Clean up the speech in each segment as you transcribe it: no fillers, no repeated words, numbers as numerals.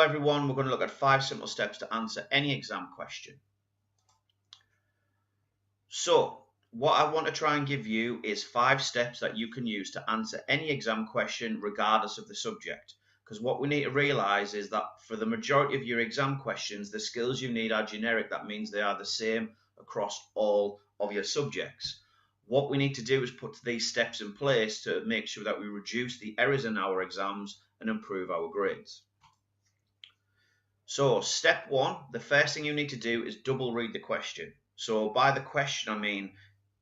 everyone, we're going to look at 5 simple steps to answer any exam question. So what I want to try and give you is 5 steps that you can use to answer any exam question regardless of the subject. Because what we need to realise is that for the majority of your exam questions, the skills you need are generic. That means they are the same across all of your subjects. What we need to do is put these steps in place to make sure that we reduce the errors in our exams and improve our grades. So step 1, the first thing you need to do is double read the question. So by the question I mean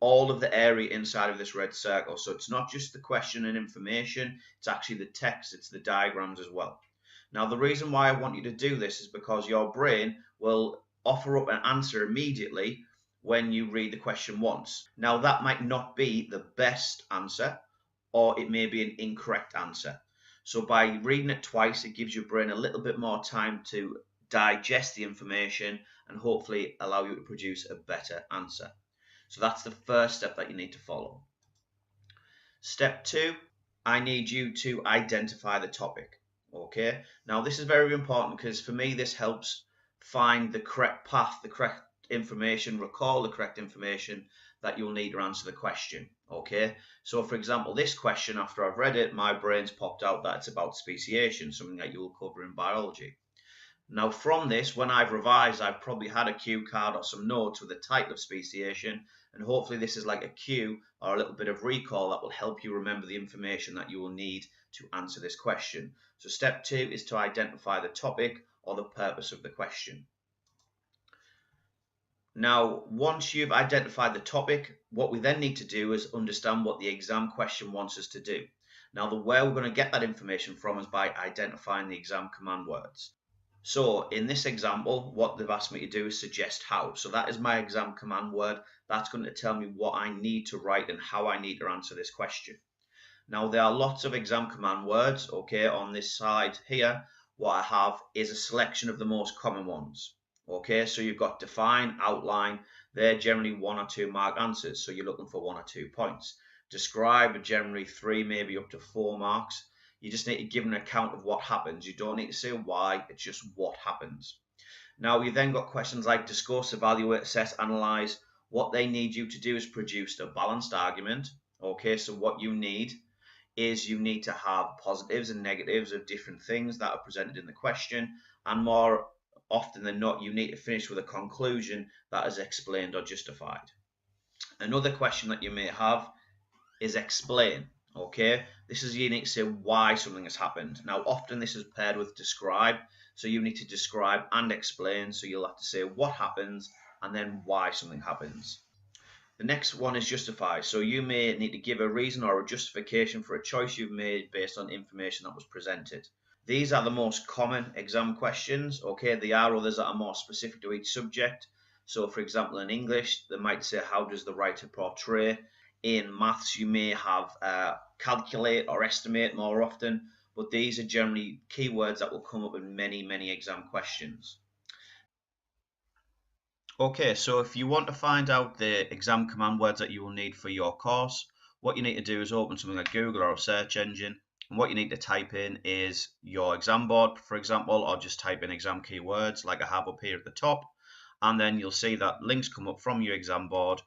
all of the area inside of this red circle. So it's not just the question and information, it's actually the text, it's the diagrams as well. Now the reason why I want you to do this is because your brain will offer up an answer immediately when you read the question once. Now that might not be the best answer, or it may be an incorrect answer. So by reading it twice, it gives your brain a little bit more time to digest the information and hopefully allow you to produce a better answer. So that's the first step that you need to follow. Step 2, I need you to identify the topic. Okay, now this is very important because for me this helps find the correct path, the correct information, recall the correct information that you'll need to answer the question. Okay, so for example, this question, after I've read it, my brain's popped out that it's about speciation, something that you'll cover in biology. Now from this, when I've revised, I've probably had a cue card or some notes with the title of speciation, and hopefully this is like a cue or a little bit of recall that will help you remember the information that you will need to answer this question. So step 2 is to identify the topic or the purpose of the question. Now, once you've identified the topic, what we then need to do is understand what the exam question wants us to do. Now, the way we're going to get that information from is by identifying the exam command words. So in this example, what they've asked me to do is suggest how. So that is my exam command word. That's going to tell me what I need to write and how I need to answer this question. Now, there are lots of exam command words. Okay, on this side here, what I have is a selection of the most common ones. Okay, so you've got define, outline. They're generally 1 or 2 mark answers, so you're looking for 1 or 2 points. Describe are generally 3, maybe up to 4 marks. You just need to give an account of what happens. You don't need to say why, it's just what happens. Now you've then got questions like discuss, evaluate, assess, analyze. What they need you to do is produce a balanced argument. Okay, so what you need is you need to have positives and negatives of different things that are presented in the question, and more often than not, you need to finish with a conclusion that is explained or justified. Another question that you may have is explain. Okay, this is you need to say why something has happened. Now often this is paired with describe, so you need to describe and explain, so you'll have to say what happens and then why something happens. The next one is justify, so you may need to give a reason or a justification for a choice you've made based on information that was presented. These are the most common exam questions. Okay, there are others that are more specific to each subject. So for example, in English they might say how does the writer portray. In maths you may have calculate or estimate more often, but these are generally keywords that will come up in many exam questions. Okay, so if you want to find out the exam command words that you will need for your course, what you need to do is open something like Google or a search engine, and what you need to type in is your exam board, for example, or just type in exam keywords like I have up here at the top, and then you'll see that links come up from your exam board.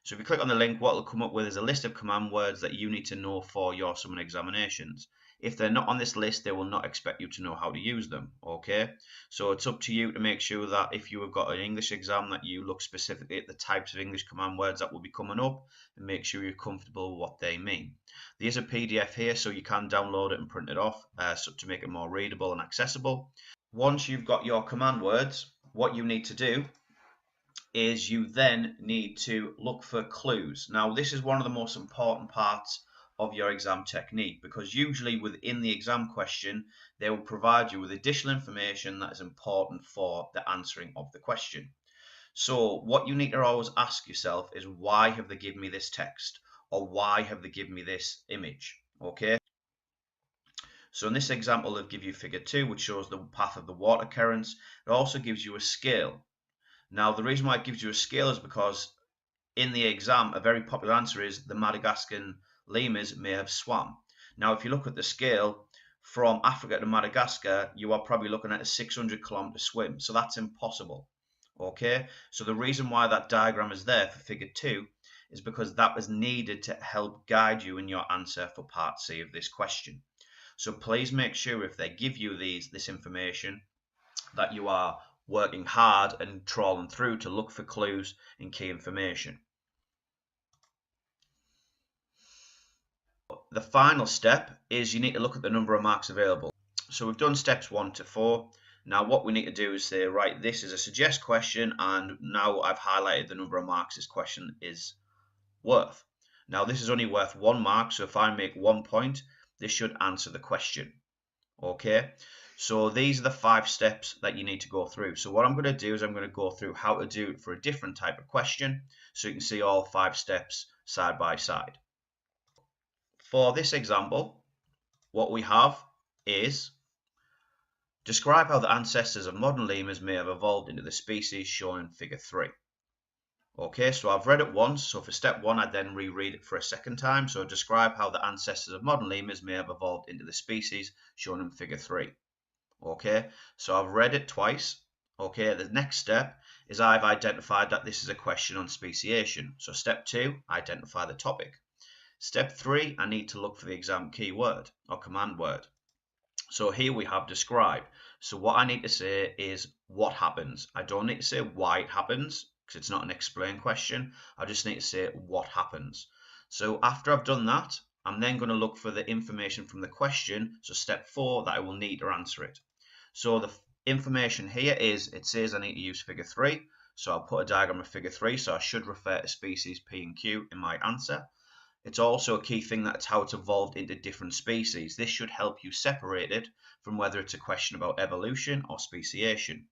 So if you click on the link, what it'll come up with is a list of command words that you need to know for your summer examinations. If they're not on this list, they will not expect you to know how to use them. Okay, so it's up to you to make sure that if you have got an English exam that you look specifically at the types of English command words that will be coming up and make sure you're comfortable with what they mean. There's a PDF here, so you can download it and print it off so to make it more readable and accessible. Once you've got your command words, what you need to do is you then need to look for clues. Now this is one of the most important parts of your exam technique, because usually within the exam question they will provide you with additional information that is important for the answering of the question. So what you need to always ask yourself is, why have they given me this text, or why have they given me this image? Okay, so in this example they'll give you figure 2, which shows the path of the water currents. It also gives you a scale. Now the reason why it gives you a scale is because in the exam a very popular answer is the Madagascan lemurs may have swam. Now if you look at the scale from Africa to Madagascar, you are probably looking at a 600-kilometer swim. So that's impossible. Okay, so the reason why that diagram is there for figure 2 is because that was needed to help guide you in your answer for part C of this question. So please make sure if they give you this information that you are working hard and trawling through to look for clues and key information. The final step is you need to look at the number of marks available. So we've done steps 1 to 4. Now what we need to do is say, right, this is a suggest question, and now I've highlighted the number of marks this question is worth. Now this is only worth 1 mark, so if I make 1 point, this should answer the question. Okay, so these are the 5 steps that you need to go through. So what I'm going to do is I'm going to go through how to do it for a different type of question, so you can see all 5 steps side by side. For this example, what we have is describe how the ancestors of modern lemurs may have evolved into the species shown in figure 3. Okay, so I've read it once, so for step 1 I then reread it for a second time. So describe how the ancestors of modern lemurs may have evolved into the species shown in figure 3. Okay, so I've read it twice. Okay, the next step is I've identified that this is a question on speciation. So step 2, identify the topic. Step 3, I need to look for the exam keyword or command word. So here we have describe. So what I need to say is what happens. I don't need to say why it happens, because it's not an explain question. I just need to say what happens. So after I've done that, I'm then going to look for the information from the question. So step 4, that I will need to answer it. So the information here is, it says I need to use figure 3. So I'll put a diagram of figure 3. So I should refer to species P and Q in my answer. It's also a key thing that it's how it's evolved into different species. This should help you separate it from whether it's a question about evolution or speciation.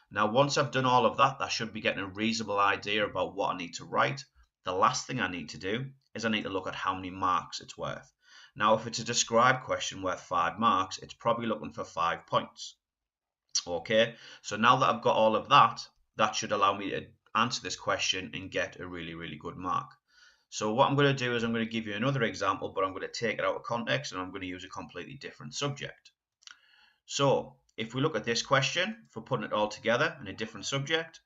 Now, once I've done all of that, I should be getting a reasonable idea about what I need to write. The last thing I need to do is I need to look at how many marks it's worth. Now, if it's a describe question worth 5 marks, it's probably looking for 5 points. Okay, so now that I've got all of that, that should allow me to answer this question and get a really, really good mark. So what I'm going to do is I'm going to give you another example, but I'm going to take it out of context and I'm going to use a completely different subject. So if we look at this question, for putting it all together in a different subject,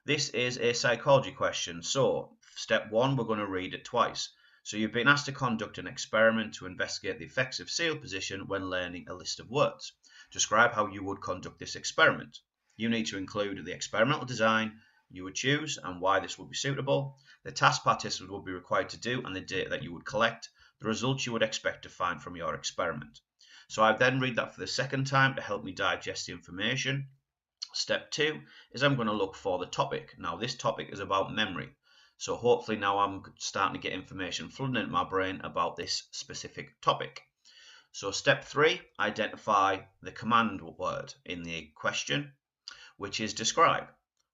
this is a psychology question. So step 1, we're going to read it twice. So you've been asked to conduct an experiment to investigate the effects of seal position when learning a list of words. Describe how you would conduct this experiment. You need to include the experimental design you would choose and why this would be suitable, the task participants would be required to do and the data that you would collect, the results you would expect to find from your experiment. So I then read that for the second time to help me digest the information. Step 2 is I'm going to look for the topic. Now this topic is about memory. So hopefully now I'm starting to get information flooding into my brain about this specific topic. So step 3, identify the command word in the question, which is describe.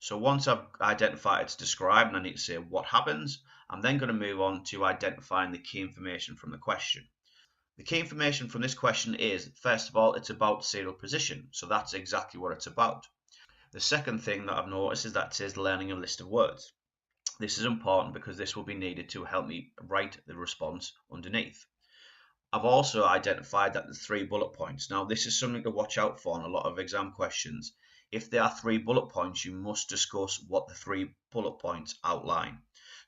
So once I've identified it's described and I need to say what happens, I'm then going to move on to identifying the key information from the question. The key information from this question is, first of all, it's about serial position. So that's exactly what it's about. The second thing that I've noticed is that it says learning a list of words. This is important because this will be needed to help me write the response underneath. I've also identified that the 3 bullet points. Now this is something to watch out for on a lot of exam questions. If there are 3 bullet points, you must discuss what the 3 bullet points outline.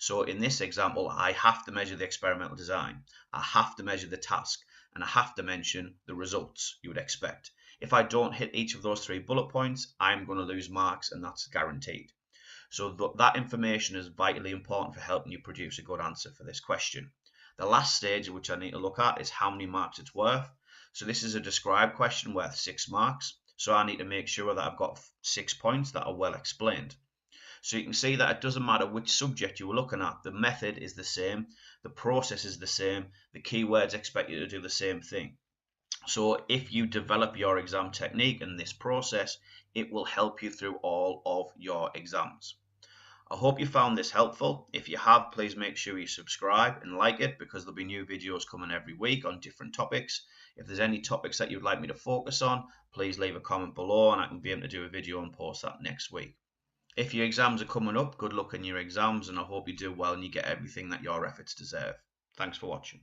So in this example, I have to measure the experimental design, I have to measure the task, and I have to mention the results you would expect. If I don't hit each of those 3 bullet points, I'm going to lose marks, and that's guaranteed. So that information is vitally important for helping you produce a good answer for this question. The last stage which I need to look at is how many marks it's worth. So this is a describe question worth 6 marks. So I need to make sure that I've got 6 points that are well explained. So you can see that it doesn't matter which subject you were looking at. The method is the same. The process is the same. The keywords expect you to do the same thing. So if you develop your exam technique in this process, it will help you through all of your exams. I hope you found this helpful. If you have, please make sure you subscribe and like it, because there'll be new videos coming every week on different topics. If there's any topics that you'd like me to focus on, please leave a comment below and I can be able to do a video and post that next week. If your exams are coming up, good luck in your exams, and I hope you do well and you get everything that your efforts deserve. Thanks for watching.